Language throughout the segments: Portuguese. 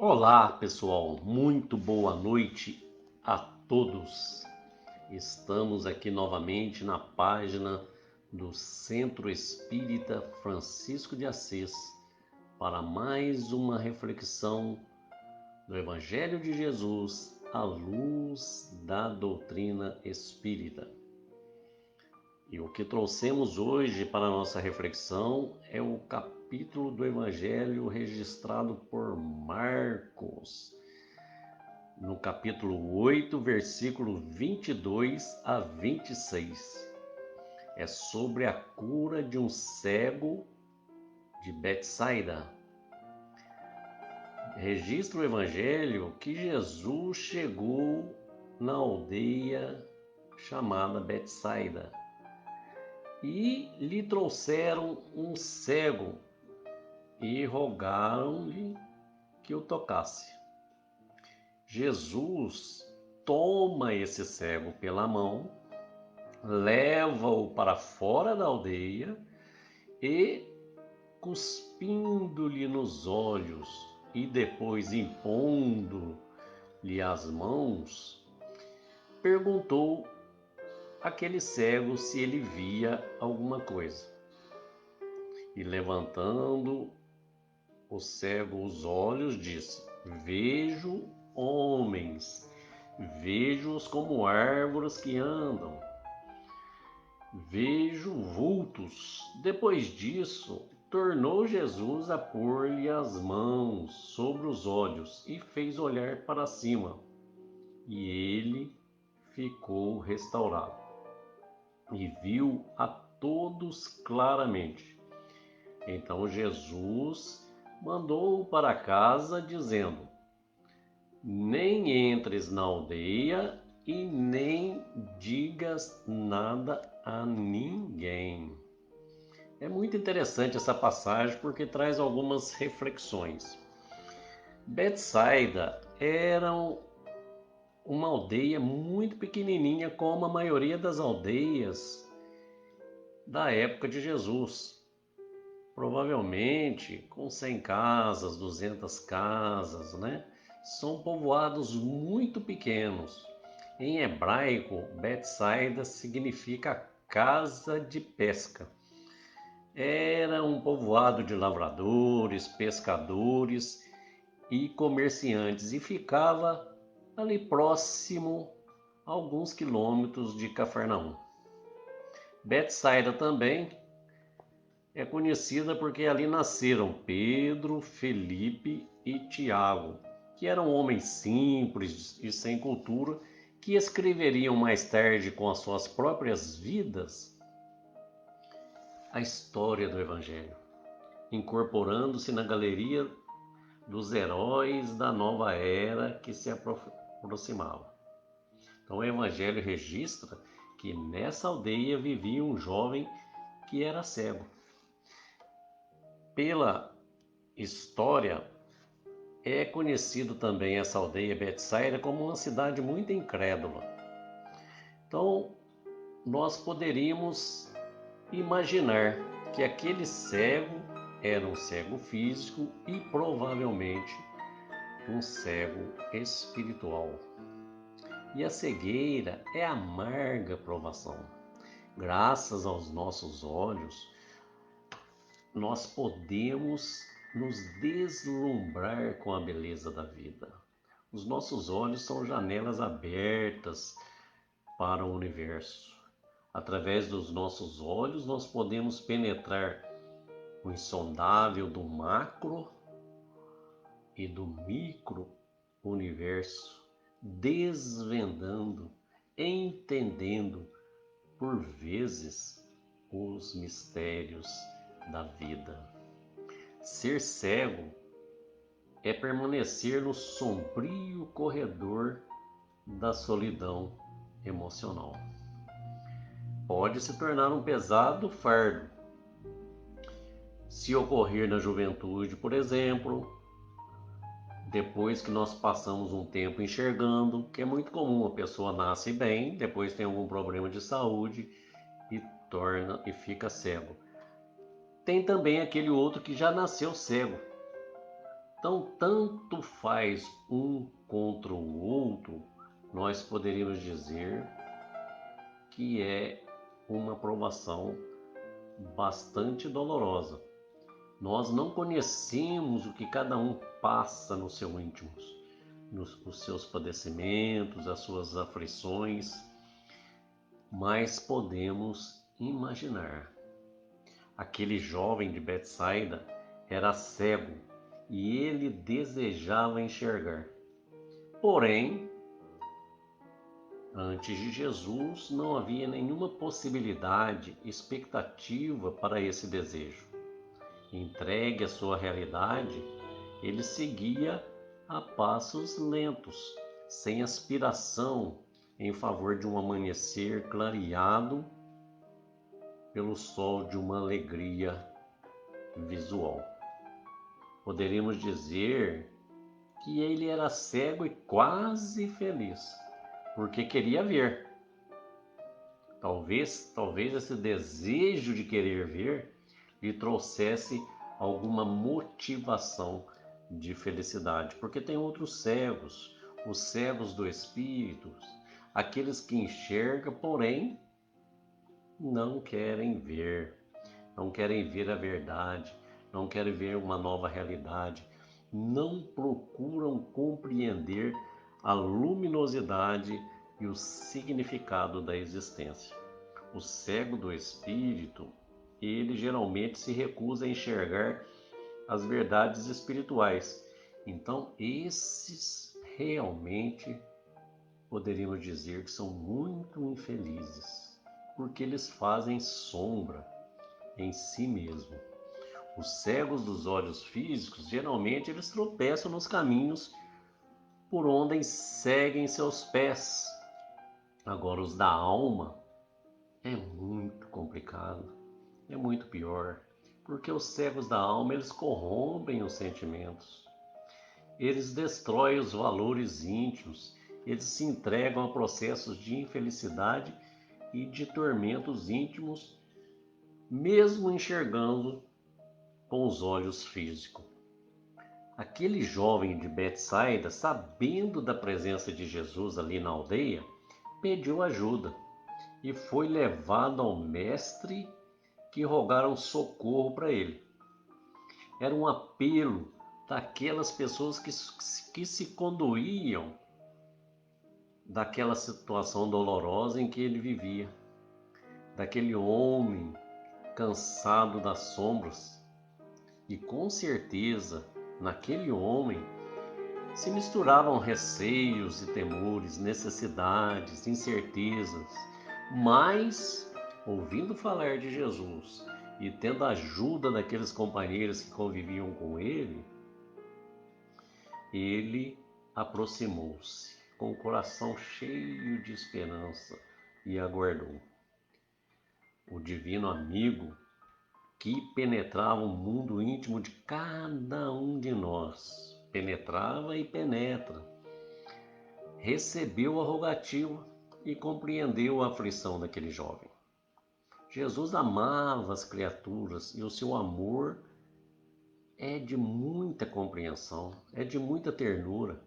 Olá, pessoal, muito boa noite a todos. Estamos aqui novamente na página do Centro Espírita Francisco de Assis para mais uma reflexão do Evangelho de Jesus à luz da doutrina espírita. E o que trouxemos hoje para a nossa reflexão é o capítulo do Evangelho registrado por Marcos, no capítulo 8, versículo 22 a 26. É sobre a cura de um cego de Betsaida. Registra o Evangelho que Jesus chegou na aldeia chamada Betsaida e lhe trouxeram um cego e rogaram-lhe que o tocasse. Jesus toma esse cego pela mão, leva-o para fora da aldeia e, cuspindo-lhe nos olhos e depois impondo-lhe as mãos, perguntou àquele cego se ele via alguma coisa. E levantando o cego os olhos, disse: Vejo homens, vejo-os como árvores que andam, vejo vultos. Depois disso, tornou Jesus a pôr-lhe as mãos sobre os olhos e fez olhar para cima, e ele ficou restaurado e viu a todos claramente. Então Jesus mandou-o para casa, dizendo: Nem entres na aldeia e nem digas nada a ninguém. É muito interessante essa passagem porque traz algumas reflexões. Betsaida era uma aldeia muito pequenininha, como a maioria das aldeias da época de Jesus. Provavelmente com 100 casas, 200 casas, né? São povoados muito pequenos. Em hebraico, Betsaida significa casa de pesca. Era um povoado de lavradores, pescadores e comerciantes e ficava ali próximo a alguns quilômetros de Cafarnaum. Betsaida também é conhecida porque ali nasceram Pedro, Felipe e Tiago, que eram homens simples e sem cultura, que escreveriam mais tarde com as suas próprias vidas a história do Evangelho, incorporando-se na galeria dos heróis da nova era que se aproximava. Então o Evangelho registra que nessa aldeia vivia um jovem que era cego. Pela história, é conhecido também essa aldeia Betsaida como uma cidade muito incrédula. Então, nós poderíamos imaginar que aquele cego era um cego físico e provavelmente um cego espiritual. E a cegueira é amarga provação. Graças aos nossos olhos, nós podemos nos deslumbrar com a beleza da vida. Os nossos olhos são janelas abertas para o universo. Através dos nossos olhos, nós podemos penetrar o insondável do macro e do micro universo, desvendando, entendendo, por vezes, os mistérios da vida. Ser cego é permanecer no sombrio corredor da solidão emocional. Pode se tornar um pesado fardo. Se ocorrer na juventude, por exemplo, depois que nós passamos um tempo enxergando, que é muito comum, a pessoa nasce bem, depois tem algum problema de saúde e torna e fica cego. Tem também aquele outro que já nasceu cego, Então, tanto faz um contra o outro, nós poderíamos dizer que é uma provação bastante dolorosa. Nós não conhecemos o que cada um passa no seu íntimo, os seus padecimentos, as suas aflições, mas podemos imaginar. Aquele jovem de Betsaida era cego e ele desejava enxergar. Porém, antes de Jesus não havia nenhuma possibilidade, expectativa para esse desejo. Entregue à sua realidade, ele seguia a passos lentos, sem aspiração, em favor de um amanhecer clareado pelo sol de uma alegria visual. Poderíamos dizer que ele era cego e quase feliz, porque queria ver. Talvez esse desejo de querer ver lhe trouxesse alguma motivação de felicidade, porque tem outros cegos, os cegos do espírito, aqueles que enxergam, porém não querem ver, não querem ver a verdade, não querem ver uma nova realidade, não procuram compreender a luminosidade e o significado da existência. O cego do espírito, ele geralmente se recusa a enxergar as verdades espirituais. Então, esses realmente poderíamos dizer que são muito infelizes, porque eles fazem sombra em si mesmo. Os cegos dos olhos físicos, geralmente, eles tropeçam nos caminhos por onde seguem seus pés. Agora, os da alma é muito complicado, é muito pior, porque os cegos da alma, eles corrompem os sentimentos, eles destroem os valores íntimos, eles se entregam a processos de infelicidade e de tormentos íntimos, mesmo enxergando com os olhos físicos. Aquele jovem de Betsaida, sabendo da presença de Jesus ali na aldeia, pediu ajuda e foi levado ao mestre, que rogaram socorro para ele. Era um apelo daquelas pessoas que se condoíam daquela situação dolorosa em que ele vivia, daquele homem cansado das sombras. E com certeza, naquele homem se misturavam receios e temores, necessidades, incertezas, mas, ouvindo falar de Jesus e tendo a ajuda daqueles companheiros que conviviam com ele, ele aproximou-se com o coração cheio de esperança e aguardou. O divino amigo, que penetrava o mundo íntimo de cada um de nós, penetrava e penetra, recebeu a rogativa e compreendeu a aflição daquele jovem. Jesus amava as criaturas e o seu amor é de muita compreensão, é de muita ternura.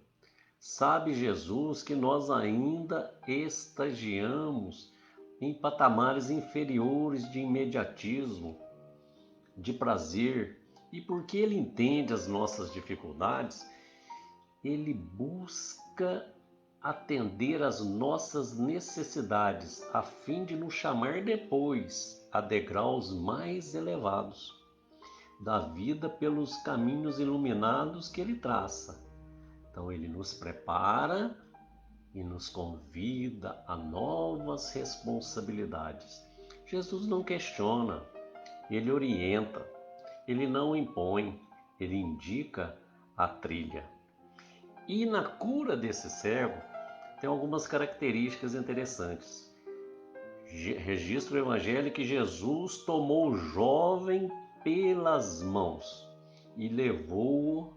Sabe Jesus que nós ainda estagiamos em patamares inferiores de imediatismo, de prazer, e porque ele entende as nossas dificuldades, ele busca atender às nossas necessidades, a fim de nos chamar depois a degraus mais elevados da vida pelos caminhos iluminados que ele traça. Então ele nos prepara e nos convida a novas responsabilidades. Jesus não questiona, ele orienta, ele não impõe, ele indica a trilha. E na cura desse cego, tem algumas características interessantes. Registra o Evangelho que Jesus tomou o jovem pelas mãos e levou-o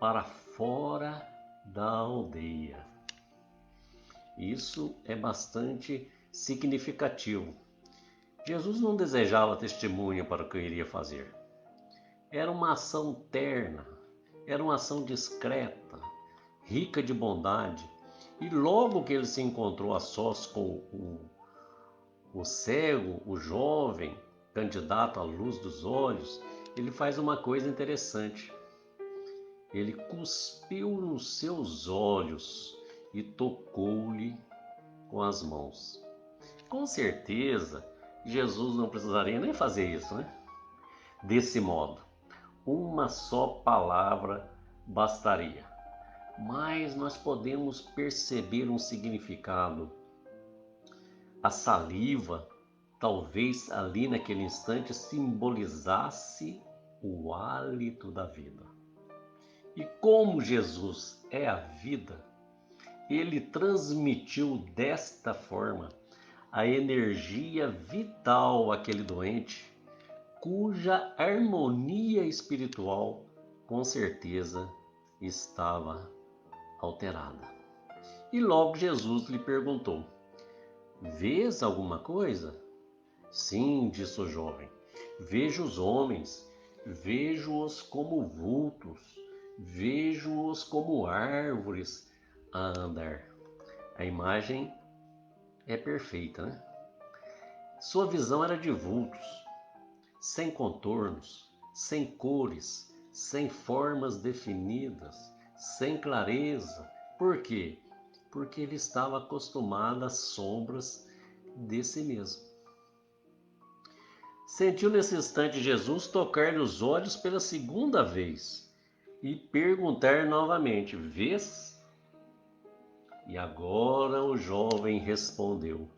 para fora da aldeia. Isso é bastante significativo. Jesus não desejava testemunha para o que iria fazer. Era uma ação terna, Era uma ação discreta, rica de bondade. E logo que ele se encontrou a sós com o cego, o jovem, candidato à luz dos olhos, ele faz uma coisa interessante. Ele cuspiu nos seus olhos e tocou-lhe com as mãos. Com certeza, Jesus não precisaria nem fazer isso, né? Desse modo, uma só palavra bastaria. Mas nós podemos perceber um significado. A saliva, talvez ali naquele instante, simbolizasse o hálito da vida. E como Jesus é a vida, ele transmitiu desta forma a energia vital àquele doente, cuja harmonia espiritual com certeza estava alterada. E logo Jesus lhe perguntou: vês alguma coisa? Sim, disse o jovem, vejo os homens, vejo-os como vultos, vejo-os como árvores a andar. A imagem é perfeita, né? Sua visão era de vultos, sem contornos, sem cores, sem formas definidas, sem clareza. Por quê? Porque ele estava acostumado às sombras de si mesmo. Sentiu nesse instante Jesus tocar-lhe os olhos pela segunda vez e perguntar novamente: vês? E agora o jovem respondeu: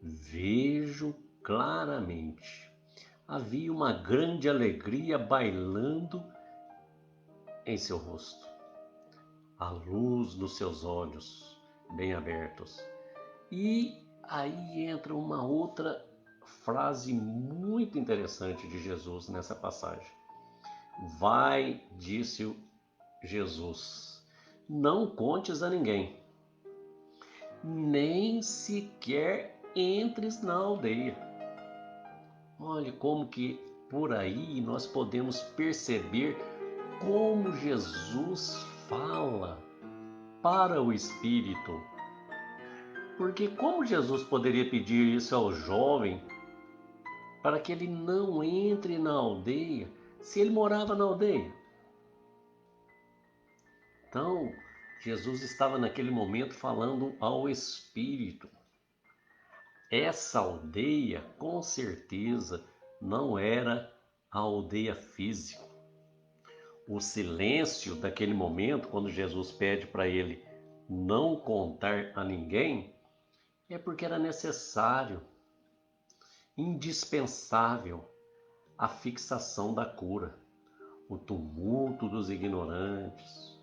vejo claramente. Havia uma grande alegria bailando em seu rosto, a luz dos seus olhos bem abertos. E aí entra uma outra frase muito interessante de Jesus nessa passagem. Vai, disse Jesus, não contes a ninguém, nem sequer entres na aldeia. Olha como que por aí nós podemos perceber como Jesus fala para o Espírito. Porque como Jesus poderia pedir isso ao jovem para que ele não entre na aldeia se ele morava na aldeia? Então, Jesus estava naquele momento falando ao Espírito. Essa aldeia, com certeza, não era a aldeia física. O silêncio daquele momento, quando Jesus pede para ele não contar a ninguém, é porque era necessário, indispensável, a fixação da cura, o tumulto dos ignorantes,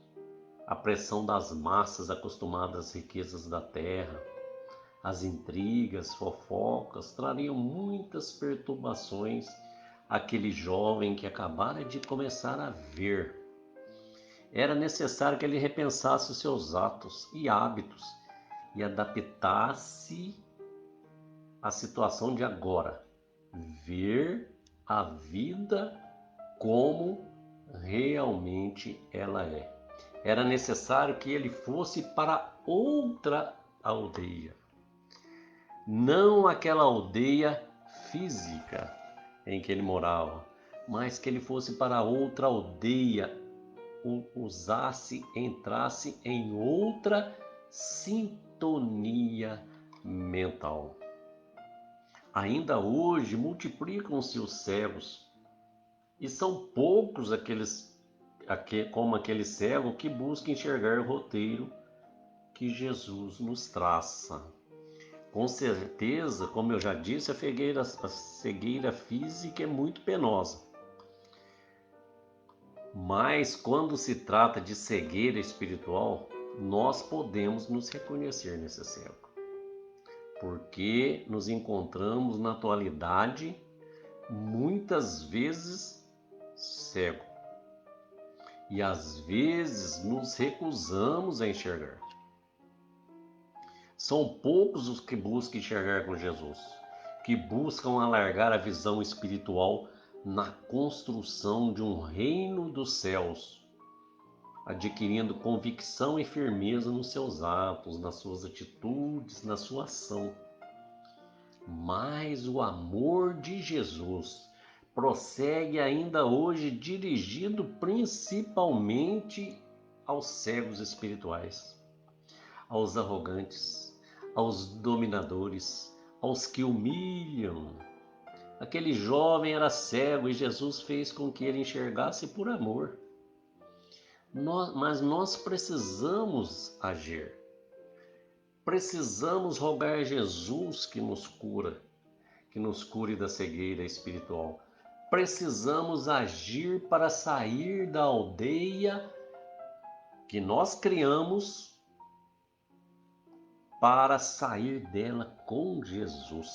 a pressão das massas acostumadas às riquezas da terra, as intrigas, fofocas trariam muitas perturbações àquele jovem que acabara de começar a ver. Era necessário que ele repensasse os seus atos e hábitos e adaptasse à situação de agora. Ver a vida como realmente ela é. Era necessário que ele fosse para outra aldeia. Não aquela aldeia física em que ele morava, mas que ele fosse para outra aldeia, entrasse em outra sintonia mental. Ainda hoje multiplicam-se os cegos, e são poucos como aquele cego que busca enxergar o roteiro que Jesus nos traça. Com certeza, como eu já disse, a cegueira física é muito penosa. Mas quando se trata de cegueira espiritual, nós podemos nos reconhecer nesse cego. Porque nos encontramos na atualidade muitas vezes cego. E às vezes nos recusamos a enxergar. São poucos os que buscam enxergar com Jesus, que buscam alargar a visão espiritual na construção de um reino dos céus, adquirindo convicção e firmeza nos seus atos, nas suas atitudes, na sua ação. Mas o amor de Jesus prossegue ainda hoje, dirigido principalmente aos cegos espirituais, aos arrogantes, aos dominadores, aos que humilham. Aquele jovem era cego e Jesus fez com que ele enxergasse por amor. Mas nós precisamos agir. Precisamos rogar a Jesus que nos cure da cegueira espiritual. Precisamos agir para sair da aldeia que nós criamos, para sair dela com Jesus.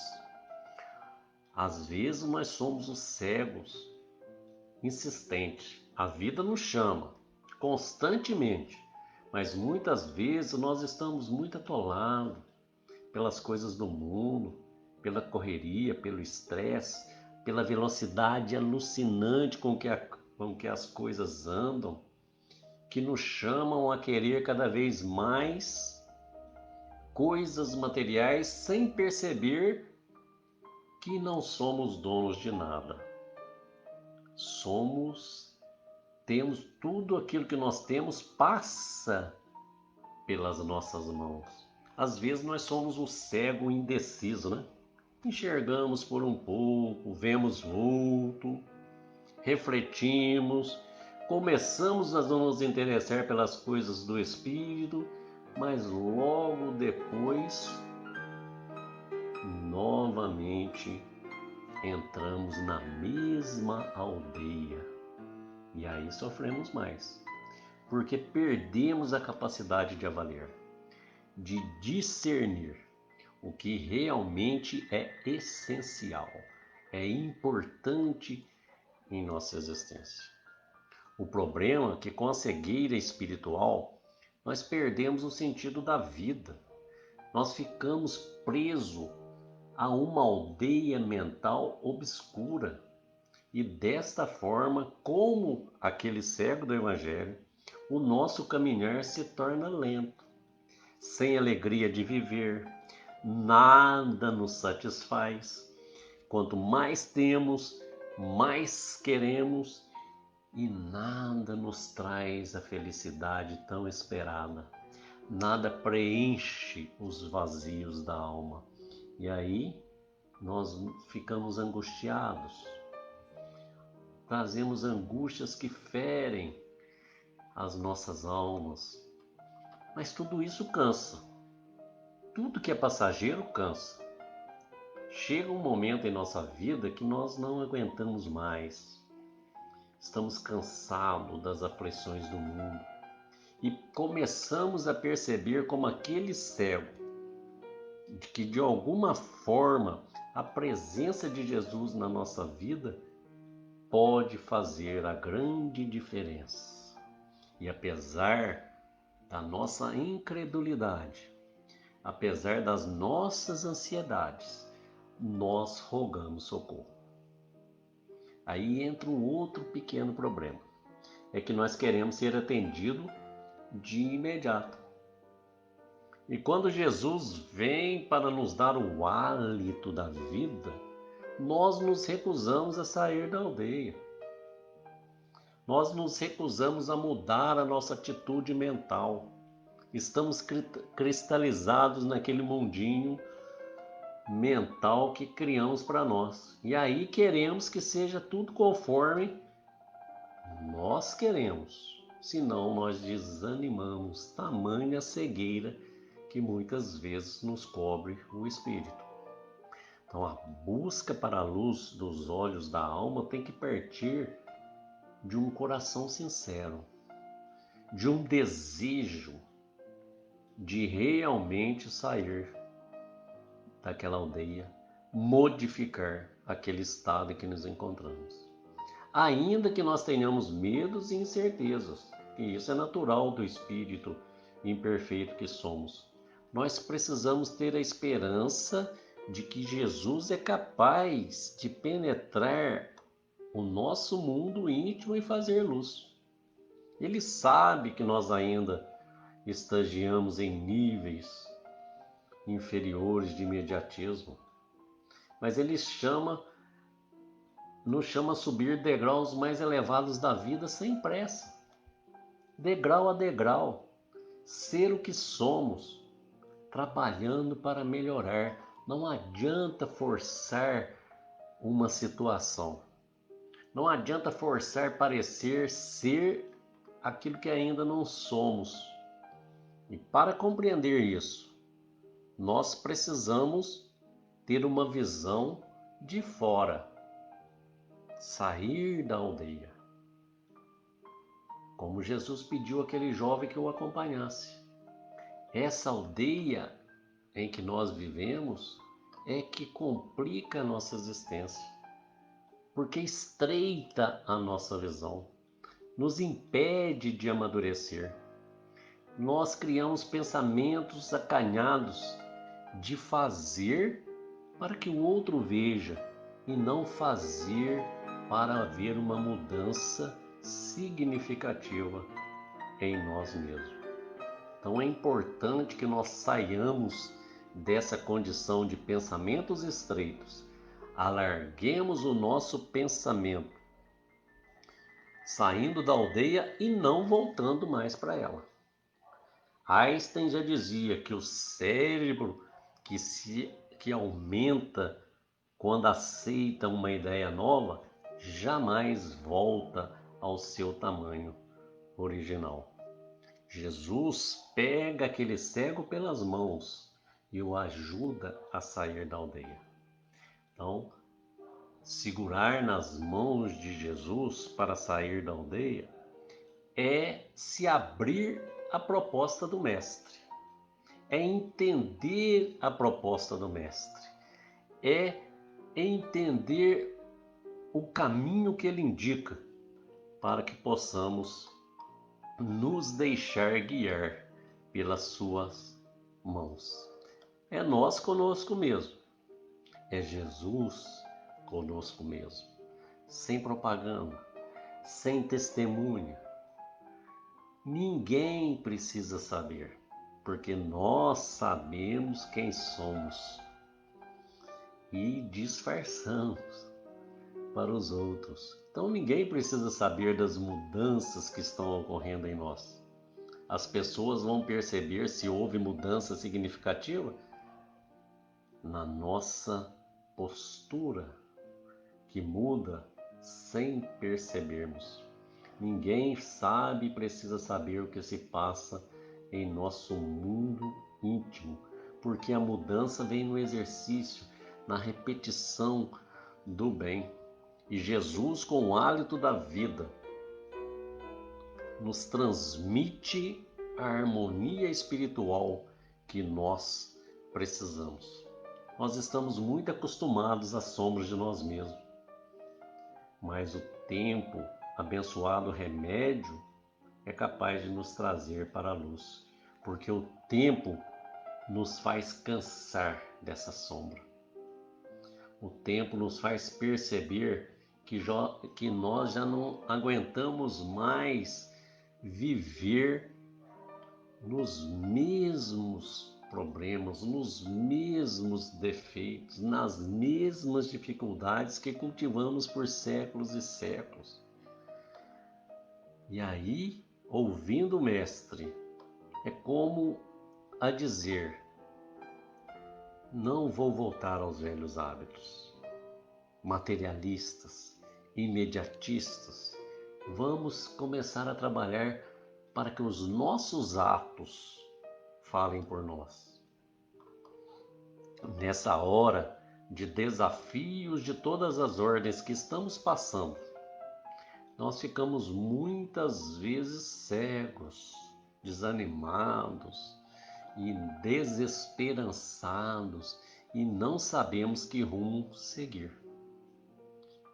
Às vezes nós somos os cegos insistentes. A vida nos chama constantemente, mas muitas vezes nós estamos muito atolados pelas coisas do mundo, pela correria, pelo estresse, pela velocidade alucinante com que as coisas andam, que nos chamam a querer cada vez mais coisas materiais sem perceber que não somos donos de nada. Temos tudo aquilo que nós temos passa pelas nossas mãos. Às vezes nós somos o cego indeciso, né? Enxergamos por um pouco, vemos vulto, refletimos, começamos a nos interessar pelas coisas do Espírito, mas logo depois, novamente, entramos na mesma aldeia. E aí sofremos mais, porque perdemos a capacidade de avaliar, de discernir o que realmente é essencial, é importante em nossa existência. O problema é que com a cegueira espiritual, nós perdemos o sentido da vida. Nós ficamos presos a uma aldeia mental obscura. E desta forma, como aquele cego do Evangelho, o nosso caminhar se torna lento, sem alegria de viver, nada nos satisfaz. Quanto mais temos, mais queremos e nada nos traz a felicidade tão esperada. Nada preenche os vazios da alma. E aí nós ficamos angustiados. Trazemos angústias que ferem as nossas almas. Mas tudo isso cansa. Tudo que é passageiro cansa. Chega um momento em nossa vida que nós não aguentamos mais. Estamos cansados das aflições do mundo. E começamos a perceber como aquele cego, que de alguma forma a presença de Jesus na nossa vida pode fazer a grande diferença. E apesar da nossa incredulidade, apesar das nossas ansiedades, nós rogamos socorro. Aí entra um outro pequeno problema. É que nós queremos ser atendidos de imediato. E quando Jesus vem para nos dar o hálito da vida, nós nos recusamos a sair da aldeia. Nós nos recusamos a mudar a nossa atitude mental. Estamos cristalizados naquele mundinho mental que criamos para nós. E aí queremos que seja tudo conforme nós queremos. Senão nós desanimamos, tamanha cegueira que muitas vezes nos cobre o espírito. Então a busca para a luz dos olhos da alma tem que partir de um coração sincero, de um desejo de realmente sair daquela aldeia, modificar aquele estado em que nos encontramos. Ainda que nós tenhamos medos e incertezas, e isso é natural do espírito imperfeito que somos, nós precisamos ter a esperança de que Jesus é capaz de penetrar o nosso mundo íntimo e fazer luz. Ele sabe que nós ainda estagiamos em níveis inferiores de imediatismo, mas Ele nos chama a subir degraus mais elevados da vida sem pressa, degrau a degrau, ser o que somos, trabalhando para melhorar. Não adianta forçar uma situação. Não adianta forçar parecer ser aquilo que ainda não somos. E para compreender isso, nós precisamos ter uma visão de fora, sair da aldeia. Como Jesus pediu àquele jovem que o acompanhasse. Essa aldeia em que nós vivemos é que complica a nossa existência, porque estreita a nossa visão, nos impede de amadurecer. Nós criamos pensamentos acanhados de fazer para que o outro veja e não fazer para haver uma mudança significativa em nós mesmos. Então é importante que nós saiamos dessa condição de pensamentos estreitos, alarguemos o nosso pensamento, saindo da aldeia e não voltando mais para ela. Einstein já dizia que o cérebro que aumenta quando aceita uma ideia nova jamais volta ao seu tamanho original. Jesus pega aquele cego pelas mãos e o ajuda a sair da aldeia. Então, segurar nas mãos de Jesus para sair da aldeia é se abrir à proposta do Mestre, é entender a proposta do Mestre, é entender o caminho que ele indica para que possamos nos deixar guiar pelas suas mãos. É nós conosco mesmo, é Jesus conosco mesmo, sem propaganda, sem testemunha. Ninguém precisa saber, porque nós sabemos quem somos e disfarçamos para os outros. Então ninguém precisa saber das mudanças que estão ocorrendo em nós. As pessoas vão perceber se houve mudança significativa na nossa postura, que muda sem percebermos. Ninguém sabe e precisa saber o que se passa em nosso mundo íntimo, porque a mudança vem no exercício, na repetição do bem. E Jesus, com o hálito da vida, nos transmite a harmonia espiritual que nós precisamos. Nós estamos muito acostumados às sombras de nós mesmos, mas o tempo, abençoado remédio, é capaz de nos trazer para a luz, porque o tempo nos faz cansar dessa sombra. O tempo nos faz perceber que nós já não aguentamos mais viver nos mesmos problemas, nos mesmos defeitos, nas mesmas dificuldades que cultivamos por séculos e séculos. E aí, ouvindo o Mestre, é como a dizer: não vou voltar aos velhos hábitos materialistas, imediatistas. Vamos começar a trabalhar para que os nossos atos falem por nós. Nessa hora de desafios de todas as ordens que estamos passando, nós ficamos muitas vezes cegos, desanimados e desesperançados e não sabemos que rumo seguir.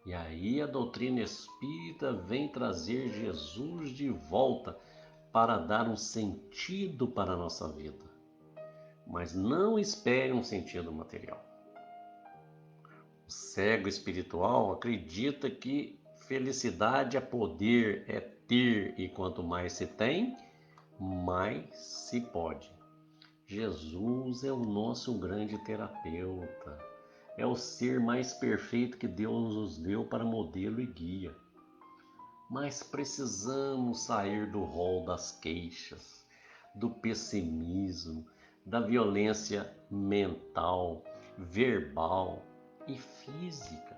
E aí a doutrina espírita vem trazer Jesus de volta para dar um sentido para a nossa vida. Mas não espere um sentido material. O cego espiritual acredita que Felicidade é poder, é ter, e quanto mais se tem, mais se pode. Jesus é o nosso grande terapeuta. É o ser mais perfeito que Deus nos deu para modelo e guia. Mas precisamos sair do rol das queixas, do pessimismo, da violência mental, verbal e física.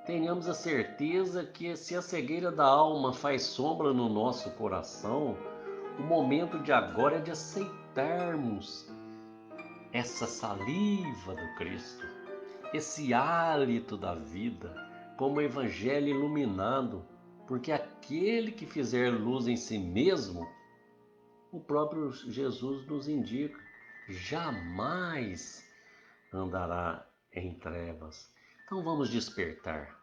Tenhamos a certeza que se a cegueira da alma faz sombra no nosso coração, o momento de agora é de aceitarmos essa saliva do Cristo, esse hálito da vida, como evangelho iluminado, porque aquele que fizer luz em si mesmo, o próprio Jesus nos indica, jamais andará em trevas. Então vamos despertar,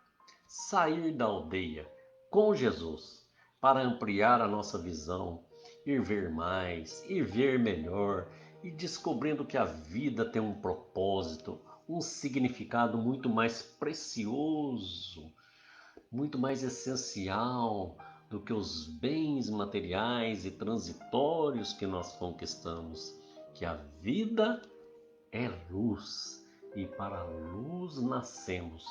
sair da aldeia com Jesus para ampliar a nossa visão, ir ver mais, ir ver melhor e descobrindo que a vida tem um propósito, um significado muito mais precioso, muito mais essencial do que os bens materiais e transitórios que nós conquistamos, que a vida é luz e para a luz nascemos.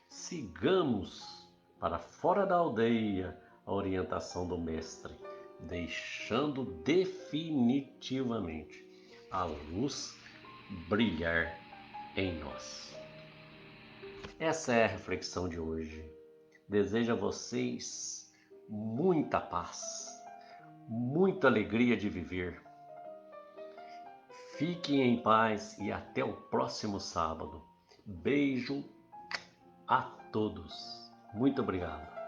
Sigamos para fora da aldeia a orientação do Mestre, deixando definitivamente a luz brilhar em nós. Essa é a reflexão de hoje. Desejo a vocês muita paz, muita alegria de viver. Fiquem em paz e até o próximo sábado. Beijo a todos. Muito obrigado.